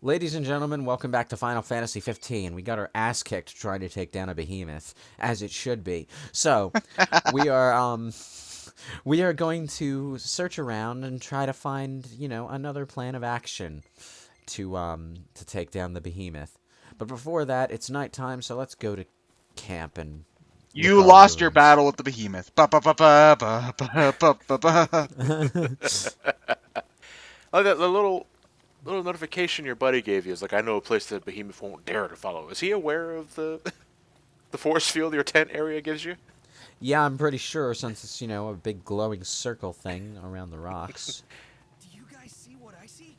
Ladies and gentlemen, welcome back to Final Fantasy 15. We got our ass kicked trying to take down a behemoth, as it should be. So, we are we are going to search around and try to find, another plan of action to take down the behemoth. But before that, it's nighttime, so let's go to camp and look You all lost your ruins. battle with the behemoth. Ba ba ba ba ba ba ba ba ba. Oh, the little notification your buddy gave you is like, I know a place that Behemoth won't dare to follow. Is he aware of the the force field your tent area gives you? Yeah, I'm pretty sure since it's, a big glowing circle thing around the rocks. Do you guys see what I see?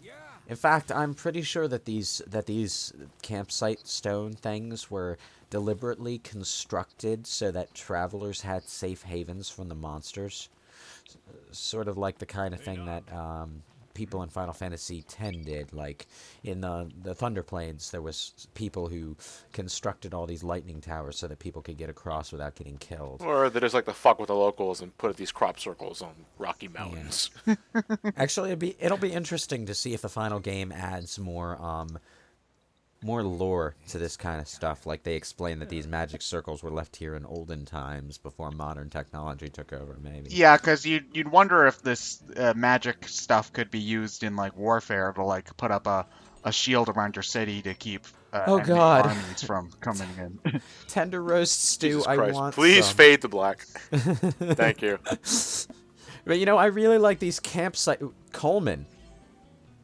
Yeah. In fact, I'm pretty sure that these campsite stone things were deliberately constructed so that travelers had safe havens from the monsters. Sort of like the kind of thing that people in Final Fantasy X did. Like in the Thunder Plains, there was people who constructed all these lightning towers so that people could get across without getting killed. Or they just like to fuck with the locals and put these crop circles on rocky mountains? Actually, it'll be interesting to see if the final game adds more lore to this kind of stuff. Like they explain that these magic circles were left here in olden times before modern technology took over, maybe. Yeah, because you'd wonder if this magic stuff could be used in like warfare to like put up a shield around your city to keep Oh, enemy God. armies from coming in. Tender roast stew, Jesus I Christ! want Please some. fade to black. Thank you. But I really like these campsite... Coleman.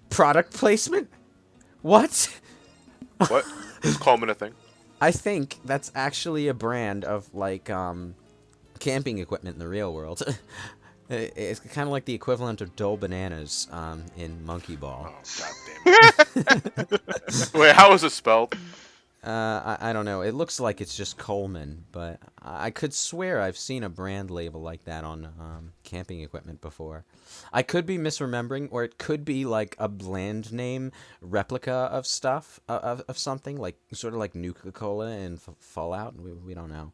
Product placement? What? What? Is Coleman a thing? I think that's actually a brand of, like, camping equipment in the real world. It's kind of like the equivalent of Dole Bananas in Monkey Ball. Oh, god damn it. Wait, how is it spelled? I don't know. It looks like it's just Coleman, but I could swear I've seen a brand label like that on camping equipment before. I could be misremembering, or it could be like a bland name replica of stuff, of something, like sort of like Nuka-Cola and Fallout. We don't know.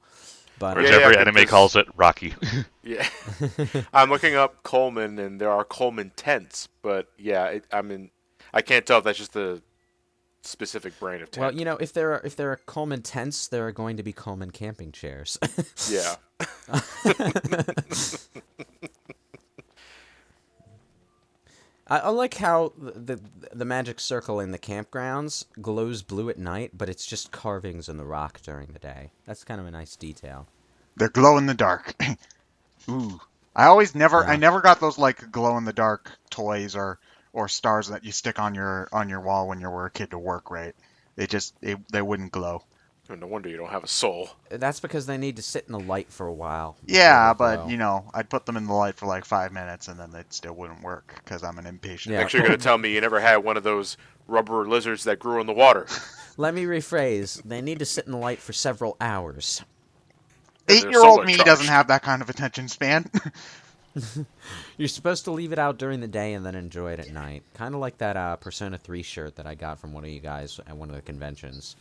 But Or as Yeah, every yeah, anime because- calls it, Rocky. Yeah. I'm looking up Coleman, and there are Coleman tents, but yeah, I can't tell if that's just a specific brand of tent. well, if there are Coleman tents, there are going to be Coleman camping chairs. Yeah. I like how the magic circle in the campgrounds glows blue at night, but it's just carvings in the rock during the day. That's kind of a nice detail. They're glow in the dark. Ooh, I never got those like glow in the dark toys or stars that you stick on your wall when you were a kid to work, right? They wouldn't glow. No wonder you don't have a soul. That's because they need to sit in the light for a while. Yeah, before they but glow. I'd put them in the light for like 5 minutes and then they still wouldn't work because I'm an impatient. Yeah. Next, you're going to tell me you never had one of those rubber lizards that grew in the water. Let me rephrase. They need to sit in the light for several hours. They're 8-year-old solar me charged. doesn't have that kind of attention span. You're supposed to leave it out during the day and then enjoy it at night. Kind of like that Persona 3 shirt that I got from one of you guys at one of the conventions.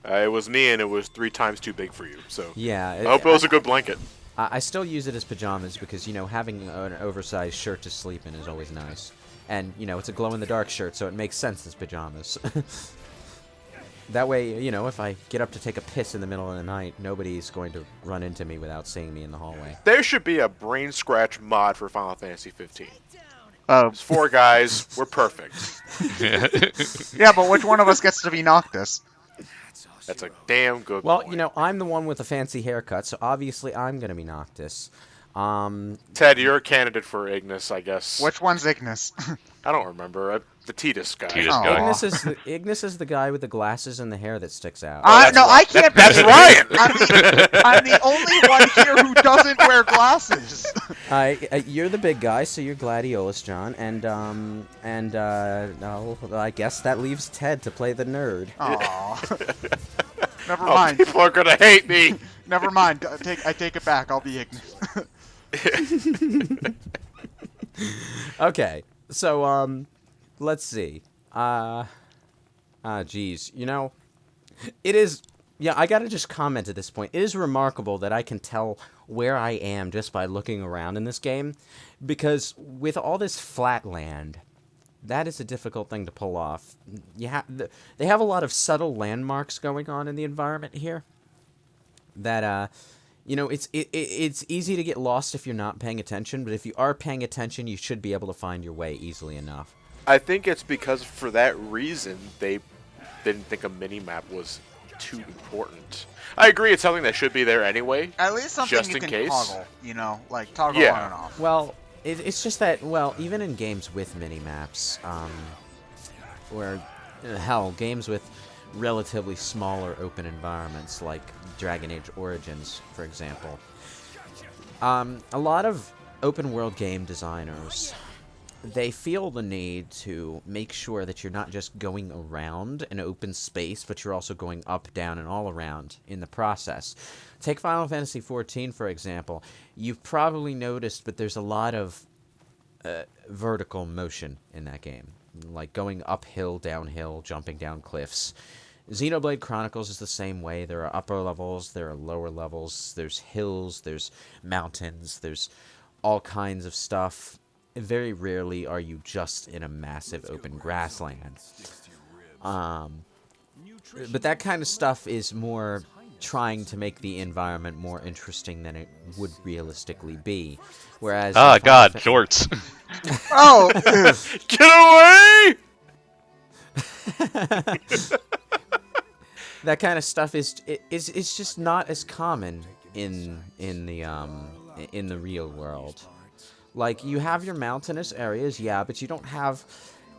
It was me, and it was 3 times too big for you. So Yeah. I hope it was a good blanket. I still use it as pajamas because, having an oversized shirt to sleep in is always nice. And, it's a glow-in-the-dark shirt, so it makes sense as pajamas. That way, if I get up to take a piss in the middle of the night, nobody's going to run into me without seeing me in the hallway. There should be a BrainScratch mod for Final Fantasy 15. Oh, There's 4 guys. We're perfect. yeah, but which one of us gets to be Noctis? That's a damn good Well, point. I'm the one with the fancy haircut, so obviously I'm going to be Noctis. Ted, you're a candidate for Ignis, I guess. Which one's Ignis? I don't remember. The Tidus guy. Tidus Aw. guy. Ignis is the guy with the glasses and the hair that sticks out. that's No, Ryan. I can't. That's be Ryan. I'm the only one here who doesn't wear glasses. You're the big guy, so you're Gladiolus, John, and I guess that leaves Ted to play the nerd. Aww. Never Oh, mind. people are gonna hate me. Never mind. I take it back. I'll be Ignis. Okay, so let's see. Geez, it is. Yeah, I gotta just comment at this point. It is remarkable that I can tell where I am just by looking around in this game, because with all this flat land, that is a difficult thing to pull off. They have a lot of subtle landmarks going on in the environment here. That it's easy to get lost if you're not paying attention, but if you are paying attention, you should be able to find your way easily enough. I think it's because for that reason they didn't think a mini-map was too important. I agree, it's something that should be there anyway. At least something just you in can case. toggle, like toggle Yeah. on and off. Well, it's just that, even in games with mini-maps, or, hell, games with relatively smaller open environments, like Dragon Age Origins, for example, a lot of open-world game designers, they feel the need to make sure that you're not just going around an open space, but you're also going up, down, and all around in the process. Take Final Fantasy XIV, for example. You've probably noticed, but there's a lot of vertical motion in that game. Like going uphill, downhill, jumping down cliffs. Xenoblade Chronicles is the same way. There are upper levels, there are lower levels, there's hills, there's mountains, there's all kinds of stuff. Very rarely are you just in a massive open grassland. But that kind of stuff is more trying to make the environment more interesting than it would realistically be. Whereas God, jorts. Oh, Get away! that kind of stuff is just not as common in the real world. Like, you have your mountainous areas, yeah, but you don't have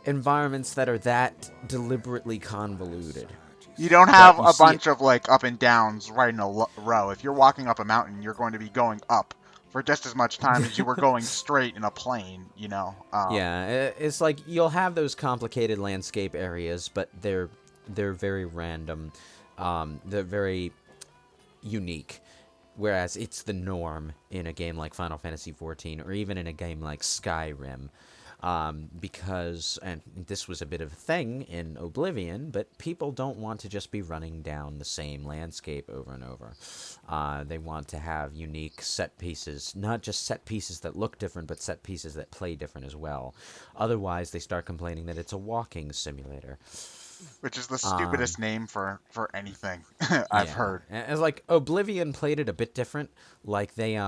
environments that are that deliberately convoluted. you don't have you a see bunch of like up and downs right in a row. If you're walking up a mountain, you're going to be going up for just as much time as you were going straight in a plane. Yeah, it's like you'll have those complicated landscape areas, but they're very random. They're very unique. Whereas it's the norm in a game like Final Fantasy XIV, or even in a game like Skyrim. Because, and this was a bit of a thing in Oblivion, but people don't want to just be running down the same landscape over and over. They want to have unique set pieces, not just set pieces that look different, but set pieces that play different as well. Otherwise, they start complaining that it's a walking simulator. Which is the stupidest name for anything I've heard. And it's like Oblivion played it a bit different. Like they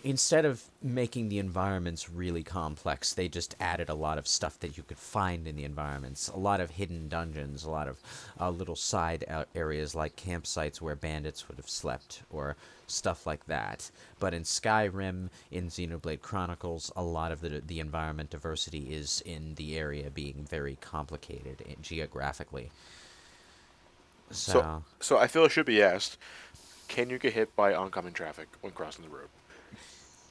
instead of making the environments really complex, they just added a lot of stuff that you could find in the environments. A lot of hidden dungeons, a lot of little side areas like campsites where bandits would have slept, or stuff like that. But in Skyrim, in Xenoblade Chronicles, a lot of the environment diversity is in the area being very complicated geographically. So I feel it should be asked, can you get hit by oncoming traffic when crossing the road?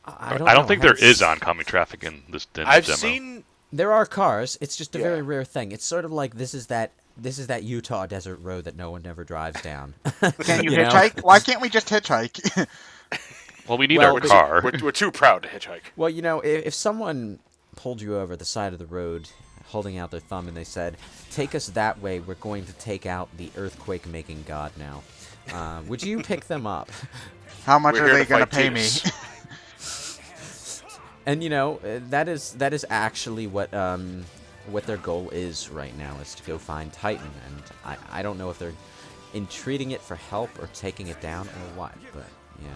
I don't think there is oncoming traffic in this demo. I've seen... There are cars. It's just a Yeah. very rare thing. It's sort of like this is that Utah desert road that no one ever drives down. Can you You know? hitchhike? Why can't we just hitchhike? Well, we need Well, our car. We're too proud to hitchhike. Well, if someone pulled you over the side of the road holding out their thumb and they said, "Take us that way, we're going to take out the earthquake-making god now," would you pick them up? How much We're are here they to going to fight pay me? Zeus. And that is actually what their goal is right now, is to go find Titan. And I don't know if they're entreating it for help or taking it down or what, but yeah.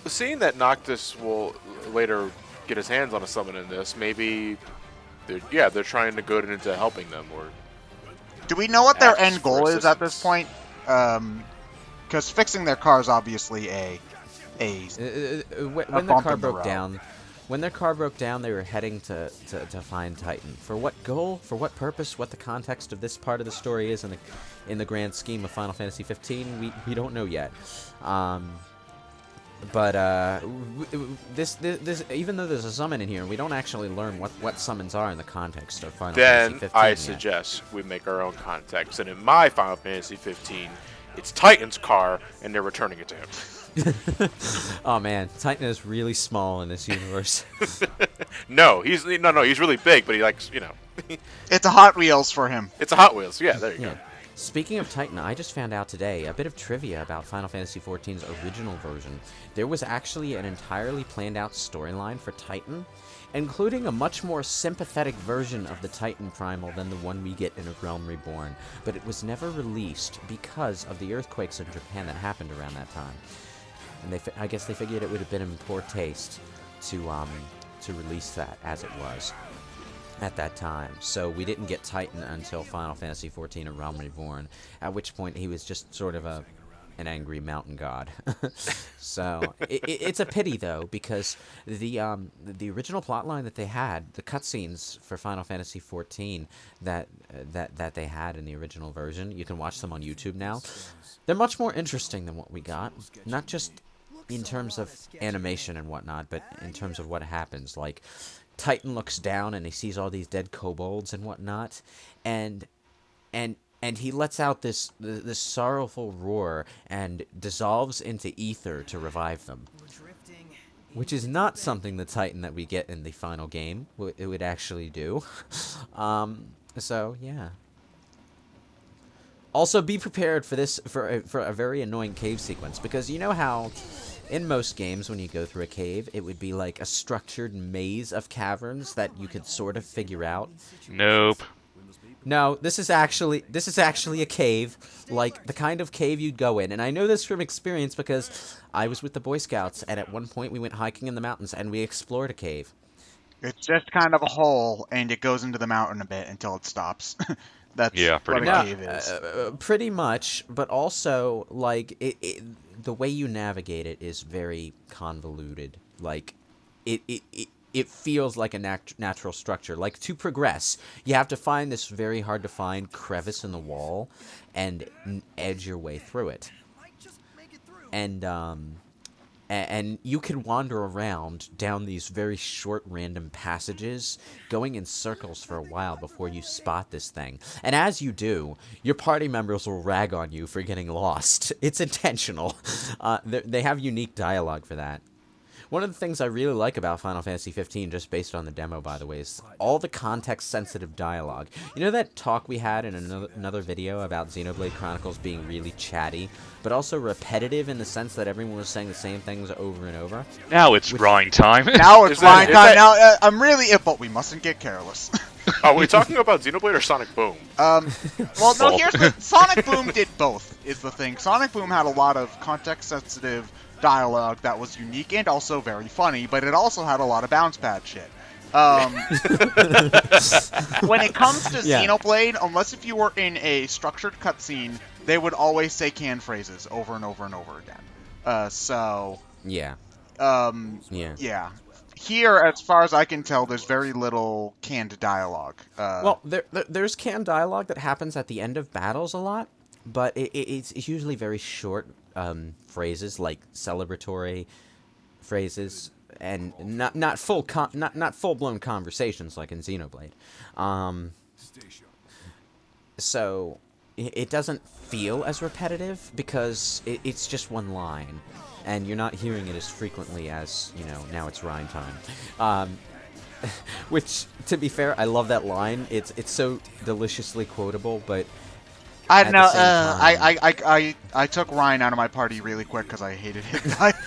Seeing that Noctis will later get his hands on a summon in this, maybe they're trying to go into helping them, or Do we know what their Asks end for goal is at this assistance. point? Because fixing their car is obviously a When their bump car in the broke road. down, they were heading to find Titan. For what goal? For what purpose? What the context of this part of the story is in the grand scheme of Final Fantasy 15, we don't know yet. But this even though there's a summon in here, we don't actually learn what summons are in the context of Final Fantasy then 15 I yet. suggest we make our own context. And in my Final Fantasy 15, it's Titan's car, and they're returning it to him. Oh man, Titan is really small in this universe. No, he's really big, but he likes, It's a Hot Wheels for him. it's a Hot Wheels. Yeah, there you Yeah. go. Speaking of Titan, I just found out today a bit of trivia about Final Fantasy XIV's original version. There was actually an entirely planned out storyline for Titan, including a much more sympathetic version of the Titan Primal than the one we get in A Realm Reborn, but it was never released because of the earthquakes in Japan that happened around that time. And I guess they figured it would have been in poor taste to release that as it was at that time. So we didn't get Titan until Final Fantasy XIV: A Realm Reborn, at which point he was just sort of an angry mountain god. So it's a pity though, because the original plotline that they had, the cutscenes for Final Fantasy XIV that they had in the original version, you can watch them on YouTube now. They're much more interesting than what we got, not just in terms of animation and whatnot, but in terms of what happens. Like, Titan looks down and he sees all these dead kobolds and whatnot, and he lets out this sorrowful roar and dissolves into ether to revive them, which is not something the Titan that we get in the final game would actually do. So yeah. Also, be prepared for this for a very annoying cave sequence, because you know how in most games when you go through a cave, it would be like a structured maze of caverns that you could sort of figure out. Nope. No, this is actually a cave, like the kind of cave you'd go in. And I know this from experience because I was with the Boy Scouts, and at one point we went hiking in the mountains and we explored a cave. It's just kind of a hole, and it goes into the mountain a bit until it stops. That's pretty what a much. cave is. Pretty much, but also, like, the way you navigate it is very convoluted. Like, it feels like a natural structure. Like, to progress, you have to find this very hard-to-find crevice in the wall and edge your way through it. And you can wander around down these very short random passages, going in circles for a while before you spot this thing. And as you do, your party members will rag on you for getting lost. It's intentional. They have unique dialogue for that. One of the things I really like about Final Fantasy XV, just based on the demo, by the way, is all the context-sensitive dialogue. You know that talk we had in another video about Xenoblade Chronicles being really chatty, but also repetitive in the sense that everyone was saying the same things over and over? Now it's drawing time. Now it's Is that- flying is time. that- Now, I'm really but we mustn't get careless. Are we talking about Xenoblade or Sonic Boom? Well, no, Both. here's the Sonic Boom did both, is the thing. Sonic Boom had a lot of context-sensitive dialogue that was unique and also very funny, but it also had a lot of bounce pad shit. When it comes to Xenoblade, unless if you were in a structured cutscene, they would always say canned phrases over and over and over again. Yeah. Yeah. Here, as far as I can tell, there's very little canned dialogue. Well, there's canned dialogue that happens at the end of battles a lot, but it's usually very short phrases, like celebratory phrases, and not full blown conversations like in Xenoblade. So it doesn't feel as repetitive because it's just one line, and you're not hearing it as frequently as, you know, now it's rhyme time. Which, to be fair, I love that line. It's so deliciously quotable, but I at don't know. the same time- I took Ryan out of my party really quick because I hated his dialogue.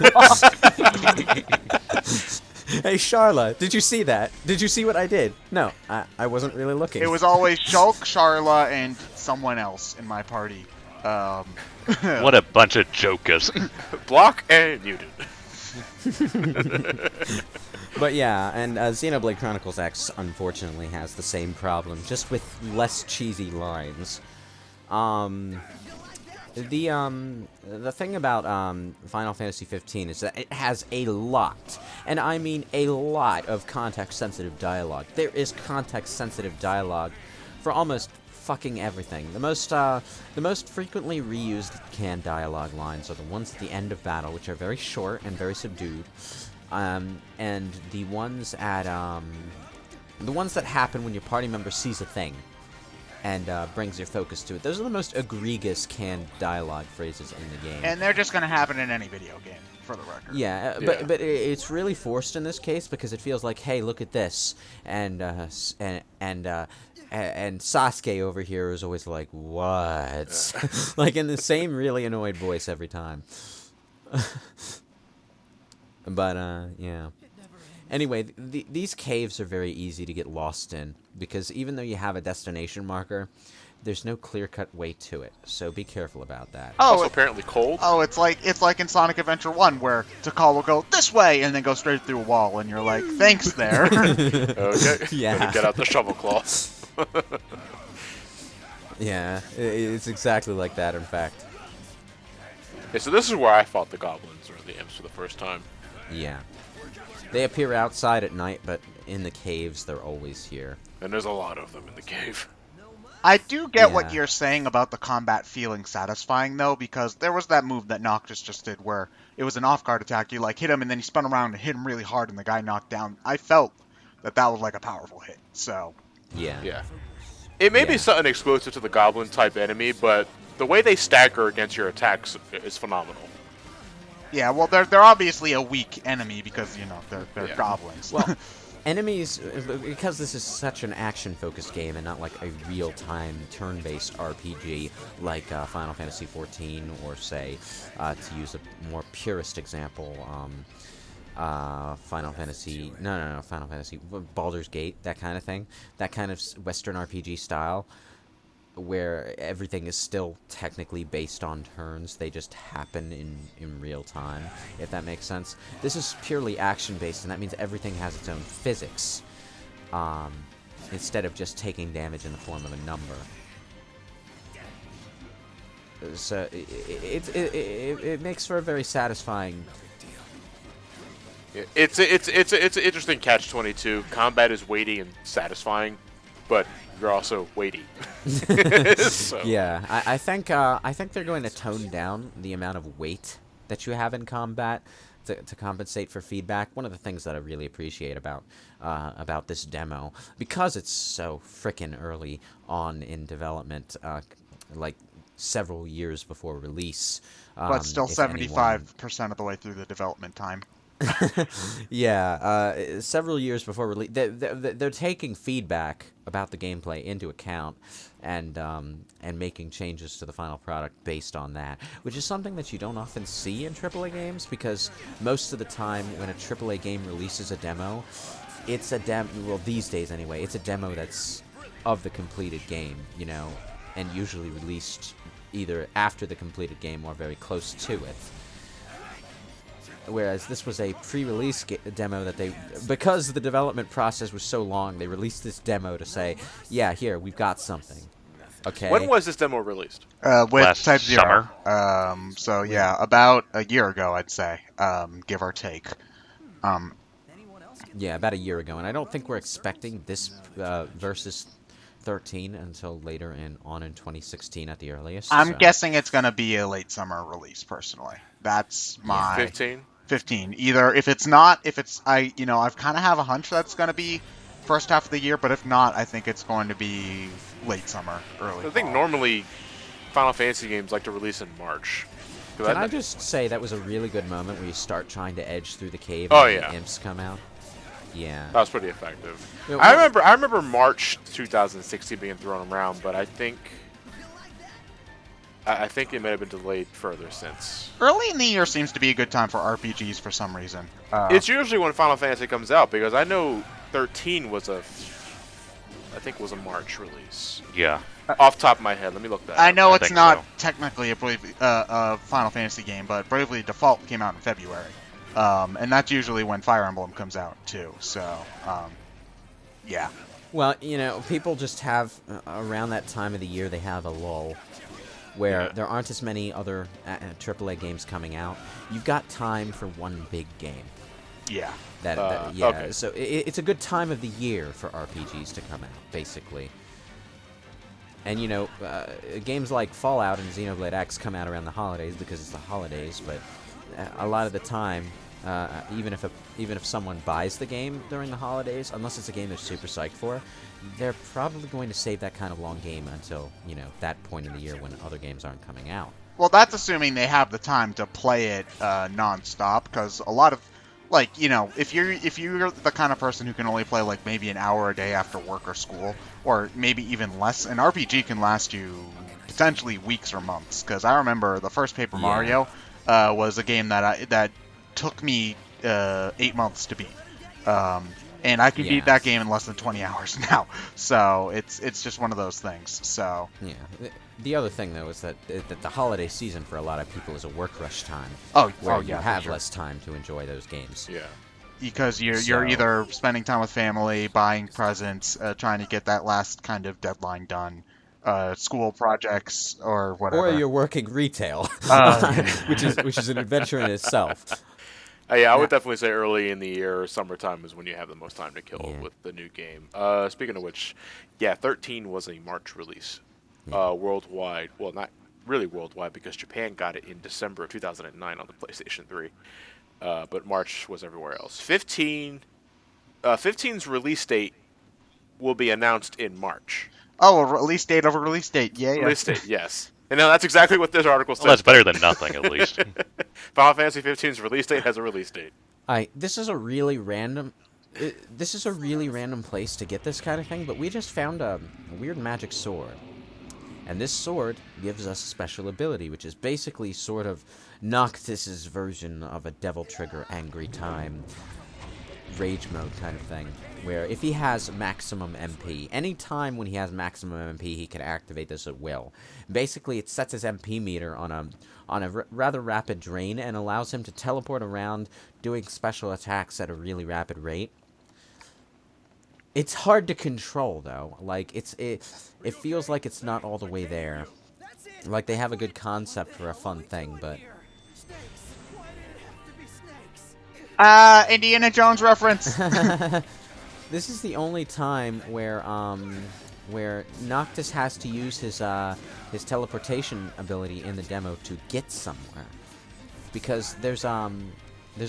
Hey, Charla, did you see that? Did you see what I did? No, I wasn't really looking. It was always Shulk, Charla, and someone else in my party. What a bunch of jokers. Block and muted. But yeah, and Xenoblade Chronicles X unfortunately has the same problem, just with less cheesy lines. The thing about Final Fantasy 15 is that it has a lot, and I mean a lot, of context-sensitive dialogue. There is context-sensitive dialogue for almost fucking everything. The most frequently reused canned dialogue lines are the ones at the end of battle, which are very short and very subdued, and the ones that happen when your party member sees a thing and brings your focus to it. Those are the most egregious canned dialogue phrases in the game. And they're just going to happen in any video game, for the record. Yeah, Yeah. but it's really forced in this case because it feels like, hey, look at this, and Sasuke over here is always like, what? Like in the same really annoyed voice every time. But yeah. Anyway, these caves are very easy to get lost in because even though you have a destination marker, there's no clear-cut way to it. So be careful about that. Also apparently cold. Oh, it's like in Sonic Adventure 1 where Tikal will go this way and then go straight through a wall, and you're like, thanks there. Okay. Yeah. Get out the shovel claw. Yeah, it's exactly like that, in fact. Yeah, so this is where I fought the goblins or the imps for the first time. Yeah. They appear outside at night, but in the caves, they're always here. And there's a lot of them in the cave. I do get what Yeah. you're saying about the combat feeling satisfying, though, because there was that move that Noctis just did where it was an off-guard attack. You, like, hit him, and then he spun around and hit him really hard, and the guy knocked down. I felt that was, like, a powerful hit, so... Yeah. Yeah. It may be Yeah. something exclusive to the goblin-type enemy, but the way they stagger against your attacks is phenomenal. Yeah, well, they're obviously a weak enemy because, you know, they're Yeah. goblins. Well, enemies, because this is such an action-focused game and not like a real-time turn-based RPG like Final Fantasy XIV or, say, to use a more purist example, Final Fantasy, Baldur's Gate, that kind of thing, that kind of Western RPG style, where everything is still technically based on turns, they just happen in real time, if that makes sense. This is purely action-based, and that means everything has its own physics, instead of just taking damage in the form of a number. So it makes for a very satisfying... It's an interesting catch-22. Combat is weighty and satisfying, but you're also weighty. So. Yeah, I think they're going to tone down the amount of weight that you have in combat to compensate for feedback. One of the things that I really appreciate about this demo, because it's so frickin' early on in development, like several years before release. But still if 75% of the way through the development time. Yeah, several years before release, they're taking feedback about the gameplay into account and making changes to the final product based on that, which is something that you don't often see in AAA games, because most of the time when a AAA game releases a demo, it's a demo. Well, these days anyway, it's a demo that's of the completed game, you know, and usually released either after the completed game or very close to it. Whereas this was a pre-release demo that they, because the development process was so long, they released this demo to say, yeah, here, we've got something. Okay. When was this demo released? With Last Type Zero. summer. So yeah, about a year ago, I'd say, give or take. Yeah, about a year ago, and I don't think we're expecting this Versus 13 until later in 2016 at the earliest. I'm so. guessing it's gonna be a late summer release, personally. That's my 15? 15. Either I've kind of have a hunch that's gonna be first half of the year, but if not, I think it's going to be late summer, early I think fall. normally Final Fantasy games like to release in March. Can I just say that was a really good moment where you start trying to edge through the cave Oh, and yeah. the imps come out? Yeah. That was pretty effective. Yeah, I remember March 2016 being thrown around, but I think it may have been delayed further since. Early in the year seems to be a good time for RPGs for some reason. It's usually when Final Fantasy comes out, because I know 13 was a March release. Yeah. Off the top of my head, let me look that up. I know I it's think not so. technically a Final Fantasy game, but Bravely Default came out in February. And that's usually when Fire Emblem comes out, too. So, yeah. Well, you know, people just have, around that time of the year, they have a lull where there aren't as many other AAA games coming out. You've got time for one big game. Yeah. Okay. So it's a good time of the year for RPGs to come out, basically. And, you know, games like Fallout and Xenoblade X come out around the holidays because it's the holidays, but a lot of the time, even if someone buys the game during the holidays, unless it's a game they're super psyched for, they're probably going to save that kind of long game until, you know, that point in the year when other games aren't coming out. Well, that's assuming they have the time to play it non-stop, because a lot of, like, you know, if you're the kind of person who can only play, like, maybe an hour a day after work or school, or maybe even less, an RPG can last you potentially weeks or months, because I remember the first Paper Mario was a game that took me 8 months to beat. And I can Yeah. beat that game in less than 20 hours now. So it's just one of those things. So Yeah. The other thing, though, is that the holiday season for a lot of people is a work rush time. oh Where yeah, you for have sure. less time to enjoy those games. Yeah. Because you're So- either spending time with family, buying presents, trying to get that last kind of deadline done, school projects or whatever. Or you're working retail, Uh, which is an adventure in itself. Yeah, I Now- would definitely say early in the year, summertime is when you have the most time to kill Yeah. with the new game. Speaking of which, yeah, 13 was a March release, worldwide. Well, not really worldwide because Japan got it in December of 2009 on the PlayStation 3, but March was everywhere else. 15's release date will be announced in March. oh, a release date of a release date. Yeah, yeah. Release date, yes. And now that's exactly what this article says. Well, that's better than nothing, at least. Final Fantasy 15's release date has a release date. This is a really random. This is a really random place to get this kind of thing, but we just found a weird magic sword. And this sword gives us a special ability, which is basically sort of Noctis's version of a Devil Trigger Angry Time rage mode kind of thing. Where if he has maximum MP, any time when he has maximum MP, he can activate this at will. Basically, it sets his MP meter on a rather rapid drain and allows him to teleport around, doing special attacks at a really rapid rate. It's hard to control though. Like it feels like it's not all the way there. That's it. Like they have a good concept for a fun thing, but Here. Snakes. Why did it have to be snakes? Indiana Jones reference. this is the only time where Noctis has to use his teleportation ability in the demo to get somewhere, because there's a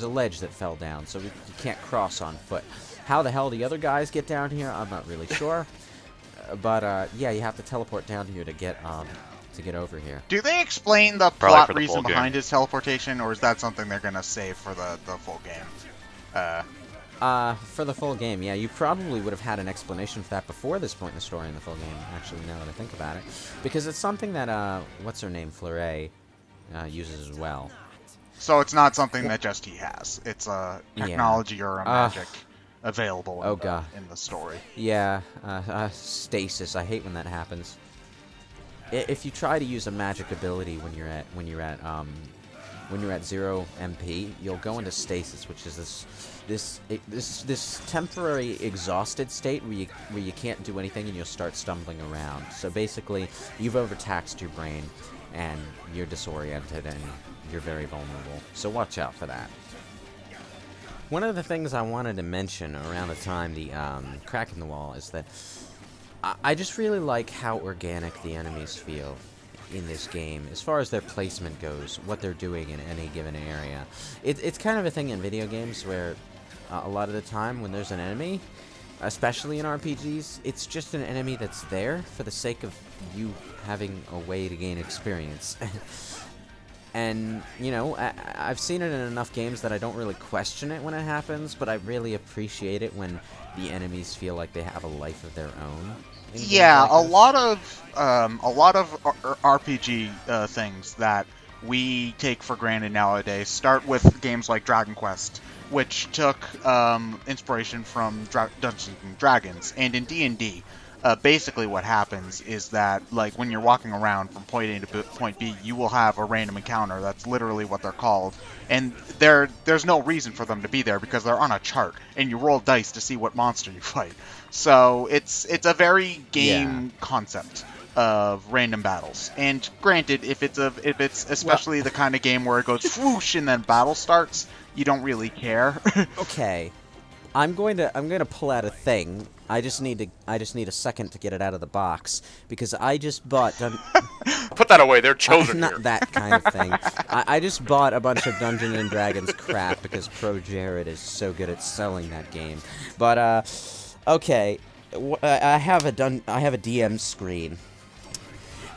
ledge that fell down, so you can't cross on foot. How the hell the other guys get down here, I'm not really sure. But yeah, you have to teleport down here to get over here. Do they explain the Probably plot for the reason full game. behind his teleportation, or is that something they're gonna save for the full game? For the full game, yeah, you probably would have had an explanation for that before this point in the story in the full game, actually, now that I think about it. Because it's something that, what's her name, Fleuret, uses as well. So it's not something that just he has. It's a Yeah. technology or a magic available Oh, God. in the story. Yeah, stasis, I hate when that happens. If you try to use a magic ability when you're at 0 MP, you'll go into stasis, which is this temporary exhausted state where you can't do anything and you'll start stumbling around. So basically, you've overtaxed your brain and you're disoriented and you're very vulnerable. So watch out for that. One of the things I wanted to mention around the time the crack in the wall is that I just really like how organic the enemies feel in this game, as far as their placement goes, what they're doing in any given area. It's kind of a thing in video games where a lot of the time when there's an enemy, especially in RPGs, it's just an enemy that's there for the sake of you having a way to gain experience. And, you know, I've seen it in enough games that I don't really question it when it happens, but I really appreciate it when the enemies feel like they have a life of their own. in games Yeah, like a this. lot of RPG things that we take for granted nowadays start with games like Dragon Quest, which took inspiration from Dungeons and Dragons, and in D&D. Basically what happens is that, like, when you're walking around from point A to point B, you will have a random encounter. That's literally what they're called. And there's no reason for them to be there because they're on a chart, and you roll dice to see what monster you fight. So it's a very game concept of random battles. And granted, if it's especially the kind of game where it goes whoosh and then battle starts, you don't really care. Okay, I'm going to pull out a thing. I just need a second to get it out of the box because I just bought. Put that away. They're children Not here. that kind of thing. I just bought a bunch of Dungeons and Dragons crap because Pro Jared is so good at selling that game. But okay, I have a DM screen,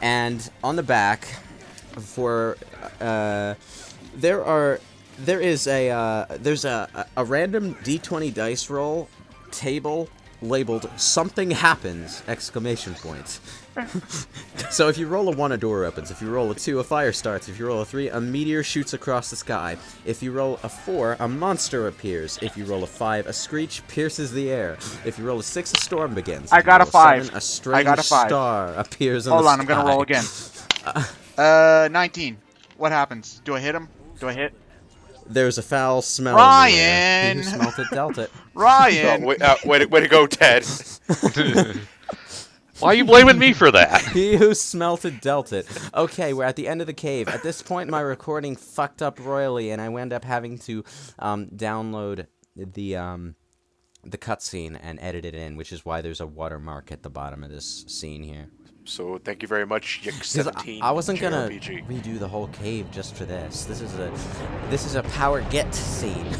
and on the back, for there's a random D20 dice roll table labeled "Something Happens!" exclamation point. So if you roll a 1, a door opens. If you roll a 2, a fire starts. If you roll a 3, a meteor shoots across the sky. If you roll a 4, a monster appears. If you roll a 5, a screech pierces the air. If you roll a 6, a storm begins. If I you got roll a 5. 7, a strange I got a 5. star appears in Hold the on, sky. I'm gonna roll again. 19. What happens? Do I hit him? Do I hit? There's a foul smell in the air. He Ryan! who smelt it dealt it. Ryan! Oh, way to go, Ted. Why are you blaming me for that? He who smelt it dealt it. Okay, we're at the end of the cave. At this point, my recording fucked up royally, and I wound up having to download the cutscene and edit it in, which is why there's a watermark at the bottom of this scene here. So thank you very much, Yik 'Cause 17. I wasn't gonna JRPG. redo the whole cave just for this. This is a power get scene.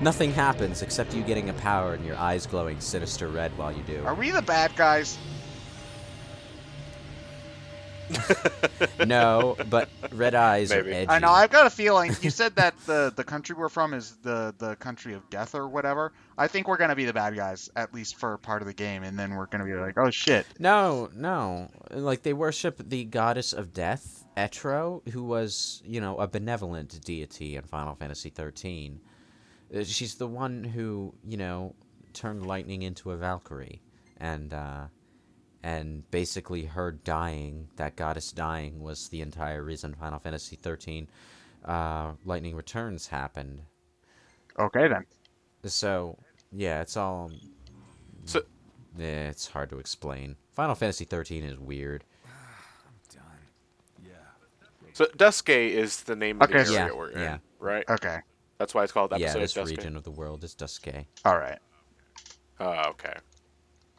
Nothing happens except you getting a power and your eyes glowing sinister red while you do. Are we the bad guys? No, but red eyes are Maybe. edgy. I know, I've got a feeling. You said that the country we're from is the country of death or whatever. I think we're gonna be the bad guys, at least for part of the game, and then we're gonna be like, oh shit. No. Like, they worship the goddess of death, Etro, who was, a benevolent deity in Final Fantasy XIII. She's the one who, turned lightning into a Valkyrie. And basically her dying, that goddess dying, was the entire reason Final Fantasy XIII Lightning Returns happened. Okay then. So, yeah, it's all... it's hard to explain. Final Fantasy XIII is weird. So Duscae is the name of the Okay, area yeah, we're yeah. in, right? Okay. That's why it's called Yeah, episode this Duscae. region of the world is Duscae. All right. Okay.